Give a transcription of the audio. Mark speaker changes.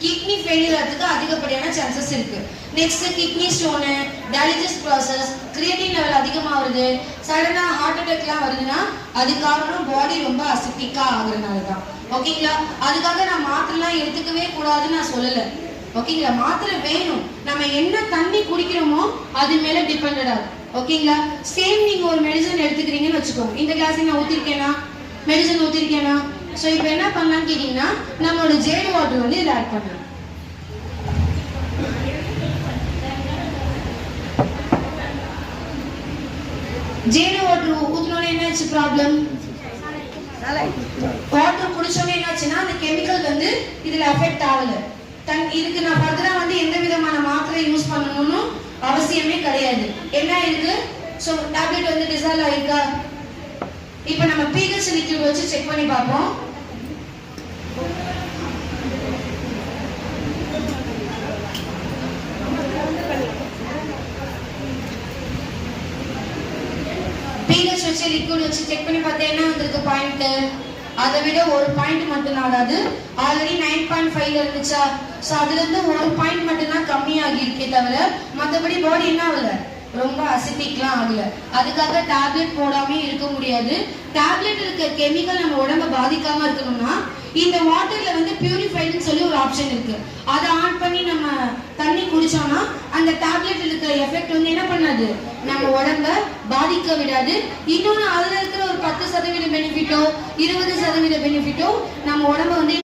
Speaker 1: Kidney failure ஆகிறதுக்கு அதிகப்படியான chances இருக்கு. Next kidney stone, dialysis process, creatine level அதிகமாக வருது, சடனா ஹார்ட் அட்டாக்லாம் வருதுன்னா அது காரணம் பாடி ரொம்ப அசிட்டிக்கா ஆகுறதுனால தான். ஓகேங்களா? அதுக்காக நான் மாத்திரைலாம் எடுத்துக்கவே கூடாதுன்னு நான் சொல்லலை. ஓகேங்களா? மாத்திரை வேணும், நம்ம என்ன தண்ணி குடிக்கிறோமோ அது மேல டிபெண்டட் ஆகும். ஓகேங்களா? சேம் நீங்க ஒரு மெடிசன் எடுத்துக்கிறீங்கன்னு வச்சுக்கோங்க. இந்த கிளாஸ் நான் ஊத்திருக்கேனா, மெடிசன் ஊத்திருக்கேனா? ஸோ இப்போ என்ன பண்ணலாம்னு கேட்டீங்கன்னா நம்மளோட ஜேடு வாட்டர் வந்து இதை ஆட் பண்ணலாம். ஜேடு வாட்டர் ஊத்தினோன்னு என்னாச்சு ப்ராப்ளம்? வாட்டர் குடிச்சோன்னே என்னாச்சுன்னா அந்த கெமிக்கல் வந்து இதுல அஃபெக்ட் ஆகல. இதுக்கு நான் ஃபர்தரா வந்து எந்த விதமான மாத்திரை யூஸ் பண்ணணும்னு அவசியமே கிடையாது. என்ன இருக்கு? ஸோ டேப்லெட் வந்து டிசால்வ் ஆயிருக்கா? இப்போ நம்ம pH லிக்விட் வச்சு செக் பண்ணி பார்ப்போம். pH வச்சு லிக்விட் வச்சு செக் பண்ணி பார்த்தா என்ன வந்திருக்கு பாயிண்ட்? அதை விட ஒரு பாயிண்ட் மட்டும் தான், அதாவது ஆல்ரெடி 9.5 இருந்துச்சா, ஸோ அதுல இருந்து ஒரு பாயிண்ட் மட்டும் தான் கம்மியாகி இருக்கே தவிர மற்றபடி பாடி என்ன ஆகல, ரொம்ப அசிட்டிக்லாம் ஆகல. அதுக்காக டேப்லெட் போடாம இருக்க முடியாது. டேப்லெட் இருக்க கெமிக்கல் நம்ம உடம்ப பாதிக்காம இருக்கணும்னா இந்த வாட்டர்ல வந்து பியூரிஃபைடுன்னு சொல்லி ஒரு ஆப்ஷன் இருக்கு. அதை ஆன் பண்ணி நம்ம தண்ணி குடிச்சோம்னா அந்த டேப்லெட் இருக்கிற எஃபெக்ட் வந்து என்ன பண்ணாது, நம்ம உடம்ப பாதிக்க விடாது. இன்னொன்னு அதுல இருக்கிற ஒரு 10% பெனிஃபிட்டோ 20% பெனிஃபிட்டோ நம்ம உடம்ப வந்து